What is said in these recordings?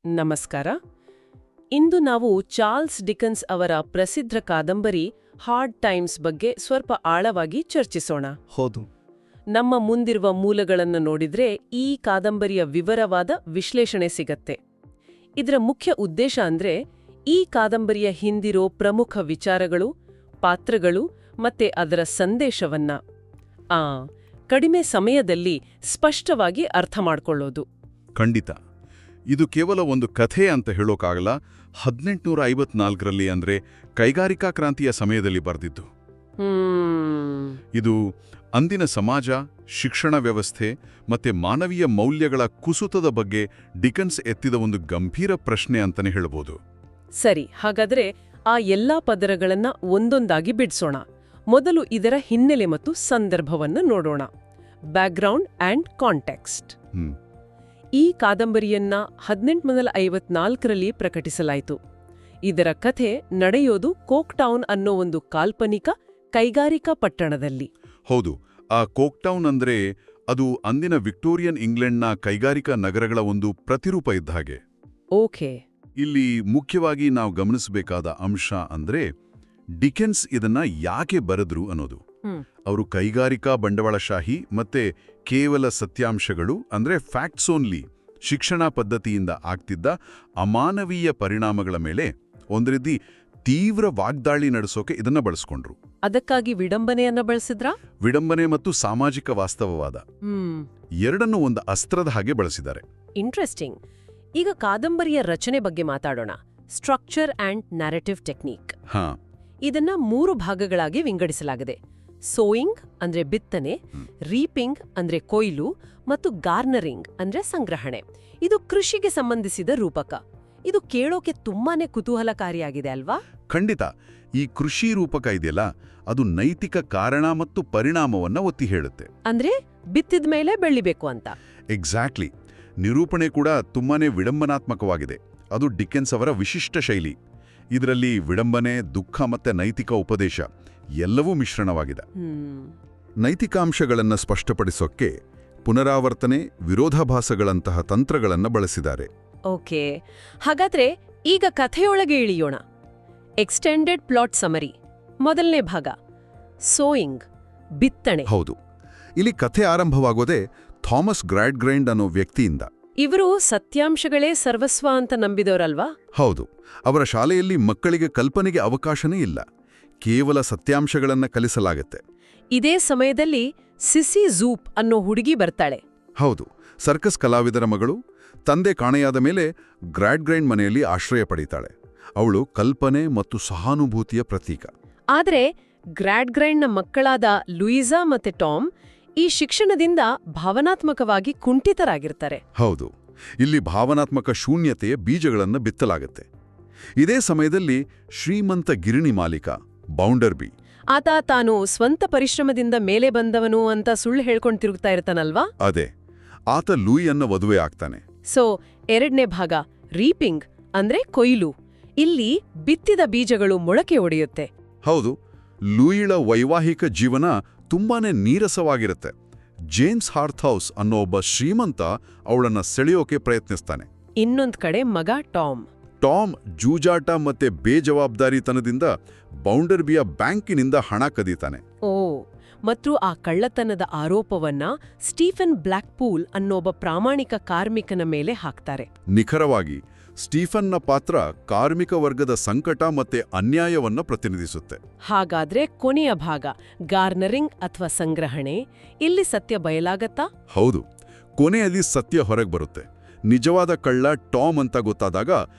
ನಮಸ್ಕಾರ. ಇಂದು ನಾವು Charles Dickens ಅವರ ಪ್ರಸಿದ್ಧ ಕಾದಂಬರಿ ಹಾರ್ಡ್ ಟೈಮ್ಸ್ ಬಗ್ಗೆ ಸ್ವಲ್ಪ ಆಳವಾಗಿ ಚರ್ಚಿಸೋಣ. ಹೌದು. ನಮ್ಮ ಮುಂದಿರುವ ಮೂಲಗಳನ್ನು ನೋಡಿದ್ರೆ ಈ ಕಾದಂಬರಿಯ ವಿವರವಾದ ವಿಶ್ಲೇಷಣೆ ಸಿಗತ್ತೆ. ಇದರ ಮುಖ್ಯ ಉದ್ದೇಶ ಅಂದ್ರೆ ಈ ಕಾದಂಬರಿಯ ಹಿಂದಿರೋ ಪ್ರಮುಖ ವಿಚಾರಗಳು, ಪಾತ್ರಗಳು ಮತ್ತೆ ಅದರ ಸಂದೇಶವನ್ನ ಕಡಿಮೆ ಸಮಯದಲ್ಲಿ ಸ್ಪಷ್ಟವಾಗಿ ಅರ್ಥ ಮಾಡ್ಕೊಳ್ಳೋದು. ಖಂಡಿತ. ಇದು ಕೇವಲ ಒಂದು ಕಥೆ ಅಂತ ಹೇಳೋಕ್ಕಾಗಲ್ಲ. 1854ರಲ್ಲಿ ಅಂದ್ರೆ ಕೈಗಾರಿಕಾ ಕ್ರಾಂತಿಯ ಸಮಯದಲ್ಲಿ ಬರೆದಿದ್ದು. ಇದು ಅಂದಿನ ಸಮಾಜ, ಶಿಕ್ಷಣ ವ್ಯವಸ್ಥೆ ಮತ್ತೆ ಮಾನವೀಯ ಮೌಲ್ಯಗಳ ಕುಸಿತದ ಬಗ್ಗೆ ಡಿಕನ್ಸ್ ಎತ್ತಿದ ಒಂದು ಗಂಭೀರ ಪ್ರಶ್ನೆ ಅಂತಾನೆ ಹೇಳ್ಬೋದು. ಸರಿ, ಹಾಗಾದ್ರೆ ಆ ಎಲ್ಲಾ ಪದರಗಳನ್ನ ಒಂದೊಂದಾಗಿ ಬಿಡಿಸೋಣ. ಮೊದಲು ಇದರ ಹಿನ್ನೆಲೆ ಮತ್ತು ಸಂದರ್ಭವನ್ನು ನೋಡೋಣ. Background and context. ಈ ಕಾದಂಬರಿಯನ್ನ 1854ರಲ್ಲಿ ಪ್ರಕಟಿಸಲಾಯಿತು. ಇದರ ಕಥೆ ನಡೆಯೋದು ಕೋಕ್ಟೌನ್ ಅನ್ನೋ ಒಂದು ಕಾಲ್ಪನಿಕ ಕೈಗಾರಿಕಾ ಪಟ್ಟಣದಲ್ಲಿ. ಹೌದು. ಆ ಕೋಕ್ಟೌನ್ ಅಂದ್ರೆ ಅದು ಅಂದಿನ ವಿಕ್ಟೋರಿಯನ್ ಇಂಗ್ಲೆಂಡ್ನ ಕೈಗಾರಿಕಾ ನಗರಗಳ ಒಂದು ಪ್ರತಿರೂಪ ಇದ್ದ ಹಾಗೆ. ಓಕೆ. ಇಲ್ಲಿ ಮುಖ್ಯವಾಗಿ ನಾವು ಗಮನಿಸಬೇಕಾದ ಅಂಶ ಅಂದ್ರೆ ಡಿಕೆನ್ಸ್ ಇದನ್ನ ಯಾಕೆ ಬರೆದ್ರು ಅನ್ನೋದು. ಅವರು ಕೈಗಾರಿಕಾ ಬಂಡವಾಳಶಾಹಿ ಮತ್ತೆ ಕೇವಲ ಸತ್ಯಾಂಶಗಳು ಅಂದ್ರೆ ಫ್ಯಾಕ್ಟ್ಸ್ ಓನ್ಲಿ ಶಿಕ್ಷಣ ಪದ್ಧತಿಯಿಂದ ಆಗ್ತಿದ್ದ ಅಮಾನವೀಯ ಪರಿಣಾಮಗಳ ಮೇಲೆ ಒಂದು ರೀತಿ ತೀವ್ರ ವಾಗ್ದಾಳಿ ನಡೆಸೋಕೆ ಇದನ್ನ ಬಳಸ್ಕೊಂಡ್ರು. ಅದಕ್ಕಾಗಿ ವಿಡಂಬನೆಯನ್ನ ಬಳಸಿದ್ರಾ? ವಿಡಂಬನೆ ಮತ್ತು ಸಾಮಾಜಿಕ ವಾಸ್ತವವಾದ ಎರಡನ್ನೂ ಒಂದು ಅಸ್ತ್ರದ ಹಾಗೆ ಬಳಸಿದ್ದಾರೆ. ಇಂಟ್ರೆಸ್ಟಿಂಗ್. ಈಗ ಕಾದಂಬರಿಯ ರಚನೆ ಬಗ್ಗೆ ಮಾತಾಡೋಣ. Structure and narrative technique. ಇದನ್ನ 3 ಭಾಗಗಳಾಗಿ ವಿಂಗಡಿಸಲಾಗಿದೆ. ಸೋಯಿಂಗ್ ಅಂದ್ರೆ ಬಿತ್ತನೆ, ರೀಪಿಂಗ್ ಅಂದ್ರೆ ಕೊಯ್ಲು ಮತ್ತು ಗಾರ್ನರಿಂಗ್ ಅಂದ್ರೆ ಸಂಗ್ರಹಣೆ. ಇದು ಕೃಷಿಗೆ ಸಂಬಂಧಿಸಿದ ರೂಪಕ. ಇದು ಕೇಳೋಕೆ ತುಂಬಾನೇ ಕುತೂಹಲಕಾರಿಯಾಗಿದೆ ಅಲ್ವಾ? ಖಂಡಿತ. ಈ ಕೃಷಿ ರೂಪಕ ಇದೆಯಲ್ಲ, ಅದು ನೈತಿಕ ಕಾರಣ ಮತ್ತು ಪರಿಣಾಮವನ್ನ ಒತ್ತಿ ಹೇಳುತ್ತೆ. ಅಂದ್ರೆ ಬಿತ್ತಿದ ಮೇಲೆ ಬೆಳಿಬೇಕು ಅಂತ. ಎಕ್ಸಾಕ್ಟ್ಲಿ. ನಿರೂಪಣೆ ಕೂಡ ತುಂಬಾನೇ ವಿಡಂಬನಾತ್ಮಕವಾಗಿದೆ. ಅದು ಡಿಕೆನ್ಸ್ ಅವರ ವಿಶಿಷ್ಟ ಶೈಲಿ. ಇದರಲ್ಲಿ ವಿಡಂಬನೆ, ದುಃಖ ಮತ್ತೆ ನೈತಿಕ ಉಪದೇಶ ಎಲ್ಲವೂ ಮಿಶ್ರಣವಾಗಿದೆ. ನೈತಿಕಾಂಶಗಳನ್ನು ಸ್ಪಷ್ಟಪಡಿಸೋಕ್ಕೆ ಪುನರಾವರ್ತನೆ, ವಿರೋಧಾಭಾಸಗಳಂತಹ ತಂತ್ರಗಳನ್ನು ಬಳಸಿದ್ದಾರೆ. ಓಕೆ, ಹಾಗಾದ್ರೆ ಈಗ ಕಥೆಯೊಳಗೆ ಇಳಿಯೋಣ. Extended plot summary. ಮೊದಲನೇ ಭಾಗ ಸೋಯಿಂಗ್, ಬಿತ್ತನೆ. ಹೌದು. ಇಲ್ಲಿ ಕಥೆ ಆರಂಭವಾಗೋದೇ ಥಾಮಸ್ ಗ್ರಾಡ್ಗ್ರೈಂಡ್ ಅನ್ನೋ ವ್ಯಕ್ತಿಯಿಂದ. ಇವರು ಸತ್ಯಾಂಶಗಳೇ ಸರ್ವಸ್ವ ಅಂತ ನಂಬಿದವರಲ್ವಾ? ಹೌದು. ಅವರ ಶಾಲೆಯಲ್ಲಿ ಮಕ್ಕಳಿಗೆ ಕಲ್ಪನೆಗೆ ಅವಕಾಶನೇ ಇಲ್ಲ. ಕೇವಲ ಸತ್ಯಾಂಶಗಳನ್ನ ಕಲಿಸಲಾಗತ್ತೆ. ಇದೇ ಸಮಯದಲ್ಲಿ ಸಿಸಿ ಝೂಪ್ ಅನ್ನೋ ಹುಡುಗಿ ಬರ್ತಾಳೆ. ಹೌದು. ಸರ್ಕಸ್ ಕಲಾವಿದರ ಮಗಳು. ತಂದೆ ಕಾಣೆಯಾದ ಮೇಲೆ ಗ್ರಾಡ್ಗ್ರೈಂಡ್ ಮನೆಯಲ್ಲಿ ಆಶ್ರಯ ಪಡೀತಾಳೆ. ಅವಳು ಕಲ್ಪನೆ ಮತ್ತು ಸಹಾನುಭೂತಿಯ ಪ್ರತೀಕ. ಆದ್ರೆ ಗ್ರಾಡ್ಗ್ರೈಂಡ್ನ ಮಕ್ಕಳಾದ ಲೂಯಿಸಾ ಮತ್ತೆ ಟಾಮ್ ಈ ಶಿಕ್ಷಣದಿಂದ ಭಾವನಾತ್ಮಕವಾಗಿ ಕುಂಠಿತರಾಗಿರ್ತಾರೆ. ಹೌದು. ಇಲ್ಲಿ ಭಾವನಾತ್ಮಕ ಶೂನ್ಯತೆಯ ಬೀಜಗಳನ್ನು ಬಿತ್ತಲಾಗತ್ತೆ. ಇದೇ ಸಮಯದಲ್ಲಿ ಶ್ರೀಮಂತ ಗಿರಣಿ ಮಾಲೀಕ ಬೌಂಡರ್ಬಿ, ಆತ ತಾನು ಸ್ವಂತ ಪರಿಶ್ರಮದಿಂದ ಮೇಲೆ ಬಂದವನು ಅಂತ ಸುಳ್ಳು ಹೇಳ್ಕೊಂಡು ತಿರುಗ್ತಾ ಇರ್ತಾನಲ್ವಾ? ಅದೇ. ಆತ ಲೂಯಿಯನ್ನ ಮದುವೆ ಆಗ್ತಾನೆ. ಸೊ ಎರಡನೇ ಭಾಗ ರೀಪಿಂಗ್ ಅಂದ್ರೆ ಕೊಯ್ಲು. ಇಲ್ಲಿ ಬಿತ್ತಿದ ಬೀಜಗಳು ಮೊಳಕೆ ಒಡೆಯುತ್ತೆ. ಹೌದು. ಲೂಯಿಳ ವೈವಾಹಿಕ ಜೀವನ ತುಂಬಾನೇ ನೀರಸವಾಗಿರುತ್ತೆ. ಜೇಮ್ಸ್ ಹಾರ್ಥೌಸ್ ಅನ್ನೋ ಒಬ್ಬ ಶ್ರೀಮಂತ ಅವಳನ್ನ ಸೆಳೆಯೋಕೆ ಪ್ರಯತ್ನಿಸ್ತಾನೆ. ಇನ್ನೊಂದ್ ಕಡೆ ಮಗ ಟಾಮ್. ಟಾಮ್ ಜೂಜಾಟ ಮತ್ತೆ ಬೇಜವಾಬ್ದಾರಿತನದಿಂದ ಬೌಂಡರ್ಬಿಯ ಬ್ಯಾಂಕಿನಿಂದ ಹಣ ಕದೀತಾನೆ. ಮತ್ತು ಆ ಕಳ್ಳತನದ ಆರೋಪವನ್ನ ಸ್ಟೀಫನ್ ಬ್ಲ್ಯಾಕ್ಪೂಲ್ ಅನ್ನೊಬ್ಬ ಪ್ರಾಮಾಣಿಕ ಕಾರ್ಮಿಕನ ಮೇಲೆ ಹಾಕ್ತಾರೆ. ನಿಖರವಾಗಿ ಸ್ಟೀಫನ್ನ ಪಾತ್ರ ಕಾರ್ಮಿಕ ವರ್ಗದ ಸಂಕಟ ಮತ್ತೆ ಅನ್ಯಾಯವನ್ನ ಪ್ರತಿನಿಧಿಸುತ್ತೆ. ಹಾಗಾದ್ರೆ ಕೊನೆಯ ಭಾಗ ಗಾರ್ನರಿಂಗ್ ಅಥವಾ ಸಂಗ್ರಹಣೆ. ಇಲ್ಲಿ ಸತ್ಯ ಬಯಲಾಗತ್ತಾ? ಹೌದು. ಕೊನೆಯಲ್ಲಿ ಸತ್ಯ ಹೊರಗೆ ಬರುತ್ತೆ. ನಿಜವಾದ ಕಳ್ಳ ಟಾಮ್ ಅಂತ ಗೊತ್ತಾದಾಗ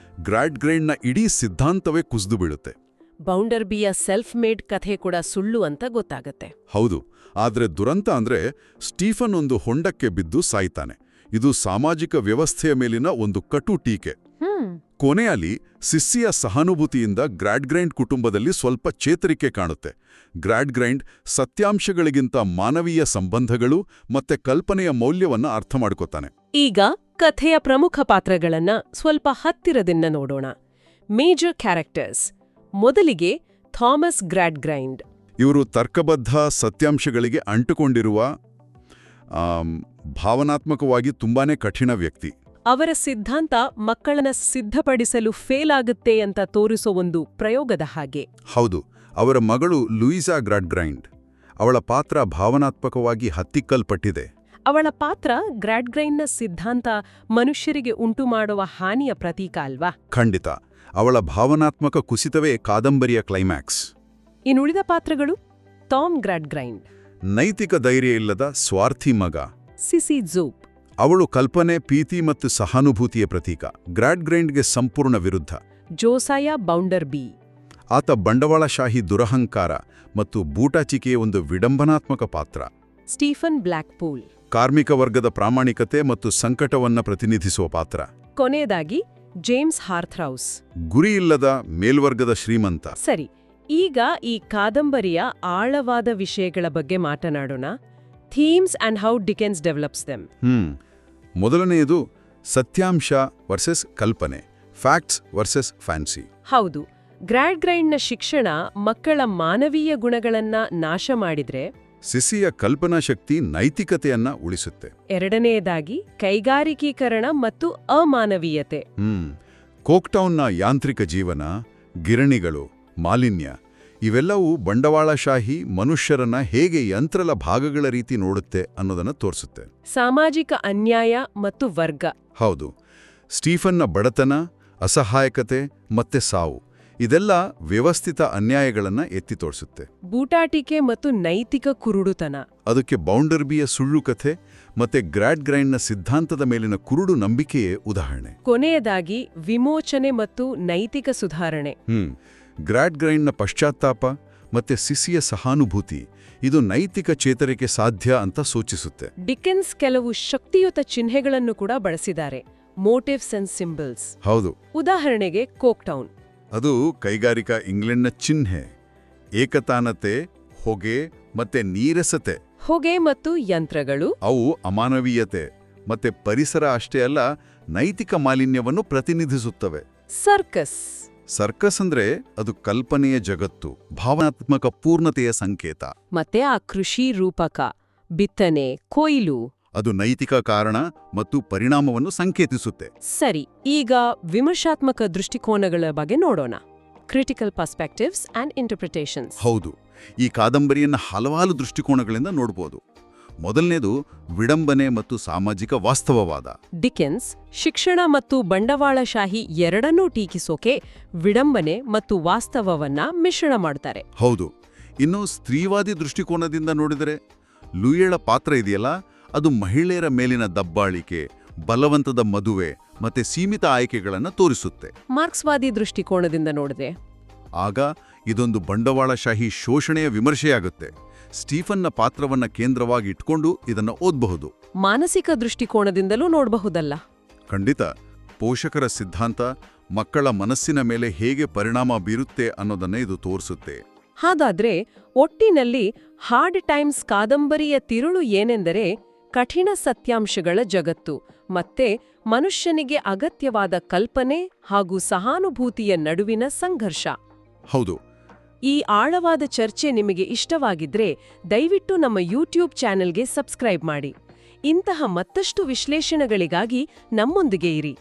ಗ್ರಾಡ್ಗ್ರೈಂಡ್ನ ಇಡೀ ಸಿದ್ಧಾಂತವೇ ಕುಸಿದು ಬೀಳುತ್ತೆ. ಬೌಂಡರ್ಬಿಯ ಸೆಲ್ಫ್ ಮೇಡ್ ಕಥೆ ಕೂಡ ಸುಳ್ಳು ಅಂತ ಗೊತ್ತಾಗತ್ತೆ. ಹೌದು. ಆದ್ರೆ ದುರಂತ ಅಂದ್ರೆ ಸ್ಟೀಫನ್ ಒಂದು ಹೊಂಡಕ್ಕೆ ಬಿದ್ದು ಸಾಯ್ತಾನೆ. ಇದು ಸಾಮಾಜಿಕ ವ್ಯವಸ್ಥೆಯ ಮೇಲಿನ ಒಂದು ಕಟು ಟೀಕೆ. ಕೊನೆಯಲ್ಲಿ ಸಿಸ್ಸಿಯ ಸಹಾನುಭೂತಿಯಿಂದ ಗ್ರಾಡ್ಗ್ರೈಂಡ್ ಕುಟುಂಬದಲ್ಲಿ ಸ್ವಲ್ಪ ಚೇತರಿಕೆ ಕಾಣುತ್ತೆ. ಗ್ರಾಡ್ಗ್ರೈಂಡ್ ಸತ್ಯಾಂಶಗಳಿಗಿಂತ ಮಾನವೀಯ ಸಂಬಂಧಗಳು ಮತ್ತೆ ಕಲ್ಪನೆಯ ಮೌಲ್ಯವನ್ನ ಅರ್ಥ ಮಾಡ್ಕೋತಾನೆ. ಈಗ ಕಥೆಯ ಪ್ರಮುಖ ಪಾತ್ರಗಳನ್ನ ಸ್ವಲ್ಪ ಹತ್ತಿರದಿಂದ ನೋಡೋಣ. Major characters. ಮೊದಲಿಗೆ ಥಾಮಸ್ ಗ್ರಾಡ್ಗ್ರೈಂಡ್. ಇವರು ತರ್ಕಬದ್ಧ ಸತ್ಯಾಂಶಗಳಿಗೆ ಅಂಟುಕೊಂಡಿರುವ ಭಾವನಾತ್ಮಕವಾಗಿ ತುಂಬಾನೇ ಕಠಿಣ ವ್ಯಕ್ತಿ. ಅವರ ಸಿದ್ಧಾಂತ ಮಕ್ಕಳನ್ನ ಸಿದ್ಧಪಡಿಸಲು ಫೇಲ್ ಆಗುತ್ತೆ ಅಂತ ತೋರಿಸೋ ಒಂದು ಪ್ರಯೋಗದ ಹಾಗೆ. ಹೌದು, ಅವರ ಮಗಳು ಲೂಯಿಸಾ ಗ್ರಾಡ್ಗ್ರೈಂಡ್. ಅವಳ ಪಾತ್ರ ಭಾವನಾತ್ಮಕವಾಗಿ ಹತ್ತಿಕ್ಕಲ್ಪಟ್ಟಿದೆ. ಅವಳ ಪಾತ್ರ ಗ್ರಾಡ್ಗ್ರೈನ್ನ ಸಿದ್ಧಾಂತ ಮನುಷ್ಯರಿಗೆ ಉಂಟುಮಾಡುವ ಹಾನಿಯ ಪ್ರತೀಕ ಅಲ್ವಾ? ಖಂಡಿತ. ಅವಳ ಭಾವನಾತ್ಮಕ ಕುಸಿತವೇ ಕಾದಂಬರಿಯ ಕ್ಲೈಮ್ಯಾಕ್ಸ್. ಇನ್ನುಳಿದ ಪಾತ್ರಗಳು ಟಾಮ್ ಗ್ರಾಡ್ಗ್ರೈಂಡ್, ನೈತಿಕ ಧೈರ್ಯ ಇಲ್ಲದ ಸ್ವಾರ್ಥಿ ಮಗ. ಸಿಸಿ ಝೂಪ್, ಅವಳು ಕಲ್ಪನೆ, ಪ್ರೀತಿ ಮತ್ತು ಸಹಾನುಭೂತಿಯ ಪ್ರತೀಕ. ಗ್ರಾಡ್ಗ್ರೈಂಡ್ಗೆ ಸಂಪೂರ್ಣ ವಿರುದ್ಧ. ಜೋಸಾಯ ಬೌಂಡರ್ಬಿ, ಆತ ಬಂಡವಾಳಶಾಹಿ ದುರಹಂಕಾರ ಮತ್ತು ಬೂಟಾಚಿಕೆಯ ಒಂದು ವಿಡಂಬನಾತ್ಮಕ ಪಾತ್ರ. ಸ್ಟೀಫನ್ ಬ್ಲ್ಯಾಕ್ಪೂಲ್, ಕಾರ್ಮಿಕ ವರ್ಗದ ಪ್ರಾಮಾಣಿಕತೆ ಮತ್ತು ಸಂಕಟವನ್ನ ಪ್ರತಿನಿಧಿಸುವ ಪಾತ್ರ. ಕೊನೆಯದಾಗಿ ಜೇಮ್ಸ್ ಹಾರ್ಥ್ರೌಸ್, ಗುರಿಯಿಲ್ಲದ ಮೇಲ್ವರ್ಗದ ಶ್ರೀಮಂತ. ಸರಿ, ಈಗ ಈ ಕಾದಂಬರಿಯ ಆಳವಾದ ವಿಷಯಗಳ ಬಗ್ಗೆ ಮಾತನಾಡೋಣ. Themes and how Dickens develops them. ಮೊದಲನೆಯದು ಸತ್ಯಾಂಶ ವರ್ಸಸ್ ಕಲ್ಪನೆ, ಫ್ಯಾಕ್ಟ್ಸ್ ವರ್ಸಸ್ ಫ್ಯಾನ್ಸಿ. ಹೌದು, ಗ್ರಾಡ್ಗ್ರೈಂಡ್ನ ಶಿಕ್ಷಣ ಮಕ್ಕಳ ಮಾನವೀಯ ಗುಣಗಳನ್ನ ನಾಶ ಮಾಡಿದ್ರೆ, ಸಿಸಿಯ ಕಲ್ಪನಾ ಶಕ್ತಿ ನೈತಿಕತೆಯನ್ನ ಉಳಿಸುತ್ತೆ. ಎರಡನೆಯದಾಗಿ ಕೈಗಾರಿಕೀಕರಣ ಮತ್ತು ಅಮಾನವೀಯತೆ. ಕೋಕ್ಟೌನ್ನ ಯಾಂತ್ರಿಕ ಜೀವನ, ಗಿರಣಿಗಳು, ಮಾಲಿನ್ಯ ಇವೆಲ್ಲವೂ ಬಂಡವಾಳಶಾಹಿ ಮನುಷ್ಯರನ್ನ ಹೇಗೆ ಯಂತ್ರಲ ಭಾಗಗಳ ರೀತಿ ನೋಡುತ್ತೆ ಅನ್ನೋದನ್ನ ತೋರಿಸುತ್ತೆ. ಸಾಮಾಜಿಕ ಅನ್ಯಾಯ ಮತ್ತು ವರ್ಗ. ಹೌದು, ಸ್ಟೀಫನ್ನ ಬಡತನ, ಅಸಹಾಯಕತೆ ಮತ್ತೆ ಸಾವು ಇದೆಲ್ಲ ವ್ಯವಸ್ಥಿತ ಅನ್ಯಾಯಗಳನ್ನ ಎತ್ತಿ ತೋರಿಸುತ್ತೆ. ಬೂಟಾಟಿಕೆ ಮತ್ತು ನೈತಿಕ ಕುರುಡುತನ. ಅದಕ್ಕೆ ಬೌಂಡರ್ಬಿಯ ಸುಳ್ಳು ಕಥೆ ಮತ್ತೆ ಗ್ರಾಡ್ಗ್ರೈಂಡ್ನ ಸಿದ್ಧಾಂತದ ಮೇಲಿನ ಕುರುಡು ನಂಬಿಕೆಯೇ ಉದಾಹರಣೆ. ಕೊನೆಯದಾಗಿ ವಿಮೋಚನೆ ಮತ್ತು ನೈತಿಕ ಸುಧಾರಣೆ. ಗ್ರಾಡ್ಗ್ರೈಂಡ್ನ ಪಶ್ಚಾತ್ತಾಪ ಮತ್ತೆ ಸಿಸಿಯ ಸಹಾನುಭೂತಿ ಇದು ನೈತಿಕ ಚೇತರಿಕೆ ಸಾಧ್ಯ ಅಂತ ಸೂಚಿಸುತ್ತೆ. ಡಿಕೆನ್ಸ್ ಕೆಲವು ಶಕ್ತಿಯುತ ಚಿಹ್ನೆಗಳನ್ನು ಕೂಡ ಬಳಸಿದ್ದಾರೆ, ಮೋಟಿವ್ಸ್ ಅಂಡ್ ಸಿಂಬಲ್ಸ್. ಹೌದು, ಉದಾಹರಣೆಗೆ ಕೋಕ್ಟೌನ್, ಅದು ಕೈಗಾರಿಕಾ ಇಂಗ್ಲೆಂಡ್ನ ಚಿಹ್ನೆ. ಏಕತಾನತೆ, ಹೊಗೆ ಮತ್ತೆ ನೀರಸತೆ. ಹೊಗೆ ಮತ್ತು ಯಂತ್ರಗಳು ಅವು ಅಮಾನವೀಯತೆ ಮತ್ತೆ ಪರಿಸರ ಅಷ್ಟೇ ಅಲ್ಲ, ನೈತಿಕ ಮಾಲಿನ್ಯವನ್ನು ಪ್ರತಿನಿಧಿಸುತ್ತವೆ. ಸರ್ಕಸ್, ಸರ್ಕಸ್ ಅಂದ್ರೆ ಅದು ಕಲ್ಪನೆಯ ಜಗತ್ತು, ಭಾವನಾತ್ಮಕ ಪೂರ್ಣತೆಯ ಸಂಕೇತ. ಮತ್ತೆ ಆ ಕೃಷಿ ರೂಪಕ, ಬಿತ್ತನೆ, ಕೊಯ್ಲು, ಅದು ನೈತಿಕ ಕಾರಣ ಮತ್ತು ಪರಿಣಾಮವನ್ನು ಸಂಕೇತಿಸುತ್ತೆ. ಸರಿ, ಈಗ ವಿಮರ್ಶಾತ್ಮಕ ದೃಷ್ಟಿಕೋನಗಳ ಬಗ್ಗೆ ನೋಡೋಣ. Critical perspectives and interpretations. ಹೌದು, ಈ ಕಾದಂಬರಿಯನ್ನ ಹಲವಾರು ದೃಷ್ಟಿಕೋನಗಳಿಂದ ನೋಡಬಹುದು. ಮೊದಲನೇದು ವಿಡಂಬನೆ ಮತ್ತು ಸಾಮಾಜಿಕ ವಾಸ್ತವವಾದ. ಡಿಕೆನ್ಸ್ ಶಿಕ್ಷಣ ಮತ್ತು ಬಂಡವಾಳಶಾಹಿ ಎರಡನ್ನೂ ಟೀಕಿಸೋಕೆ ವಿಡಂಬನೆ ಮತ್ತು ವಾಸ್ತವವನ್ನ ಮಿಶ್ರಣ ಮಾಡ್ತಾರೆ. ಹೌದು, ಇನ್ನು ಸ್ತ್ರೀವಾದಿ ದೃಷ್ಟಿಕೋನದಿಂದ ನೋಡಿದರೆ ಲೂಯಿಳ ಪಾತ್ರ ಇದೆಯಲ್ಲ, ಅದು ಮಹಿಳೆಯರ ಮೇಲಿನ ದಬ್ಬಾಳಿಕೆ, ಬಲವಂತದ ಮದುವೆ ಮತ್ತೆ ಸೀಮಿತ ಆಯ್ಕೆಗಳನ್ನು ತೋರಿಸುತ್ತೆ. ಮಾರ್ಕ್ಸ್ವಾದಿ ದೃಷ್ಟಿಕೋನದಿಂದ ನೋಡಿದೆ ಆಗ ಇದೊಂದು ಬಂಡವಾಳಶಾಹಿ ಶೋಷಣೆಯ ವಿಮರ್ಶೆಯಾಗುತ್ತೆ. ಸ್ಟೀಫನ್ನ ಪಾತ್ರವನ್ನ ಕೇಂದ್ರವಾಗಿ ಇಟ್ಕೊಂಡು ಇದನ್ನ ಓದಬಹುದು. ಮಾನಸಿಕ ದೃಷ್ಟಿಕೋನದಿಂದಲೂ ನೋಡಬಹುದಲ್ಲ? ಖಂಡಿತ. ಪೋಷಕರ ಸಿದ್ಧಾಂತ ಮಕ್ಕಳ ಮನಸ್ಸಿನ ಮೇಲೆ ಹೇಗೆ ಪರಿಣಾಮ ಬೀರುತ್ತೆ ಅನ್ನೋದನ್ನ ಇದು ತೋರಿಸುತ್ತೆ. ಹಾಗಾದ್ರೆ ಒಟ್ಟಿನಲ್ಲಿ ಹಾರ್ಡ್ ಟೈಮ್ಸ್ ಕಾದಂಬರಿಯ ತಿರುಳು ಏನೆಂದರೆ ಕಠಿಣ ಸತ್ಯಾಂಶಗಳ ಜಗತ್ತು ಮತ್ತೆ ಮನುಷ್ಯನಿಗೆ ಅಗತ್ಯವಾದ ಕಲ್ಪನೆ ಹಾಗೂ ಸಹಾನುಭೂತಿಯ ನಡುವಿನ ಸಂಘರ್ಷ. ಹೌದು. ಈ ಆಳವಾದ ಚರ್ಚೆ ನಿಮಗೆ ಇಷ್ಟವಾಗಿದ್ರೆ ದಯವಿಟ್ಟು ನಮ್ಮ ಯೂಟ್ಯೂಬ್ ಚಾನೆಲ್ಗೆ ಸಬ್ಸ್ಕ್ರೈಬ್ ಮಾಡಿ. ಇಂತಹ ಮತ್ತಷ್ಟು ವಿಶ್ಲೇಷಣೆಗಳಿಗಾಗಿ ನಮ್ಮೊಂದಿಗೆ ಇರಿ.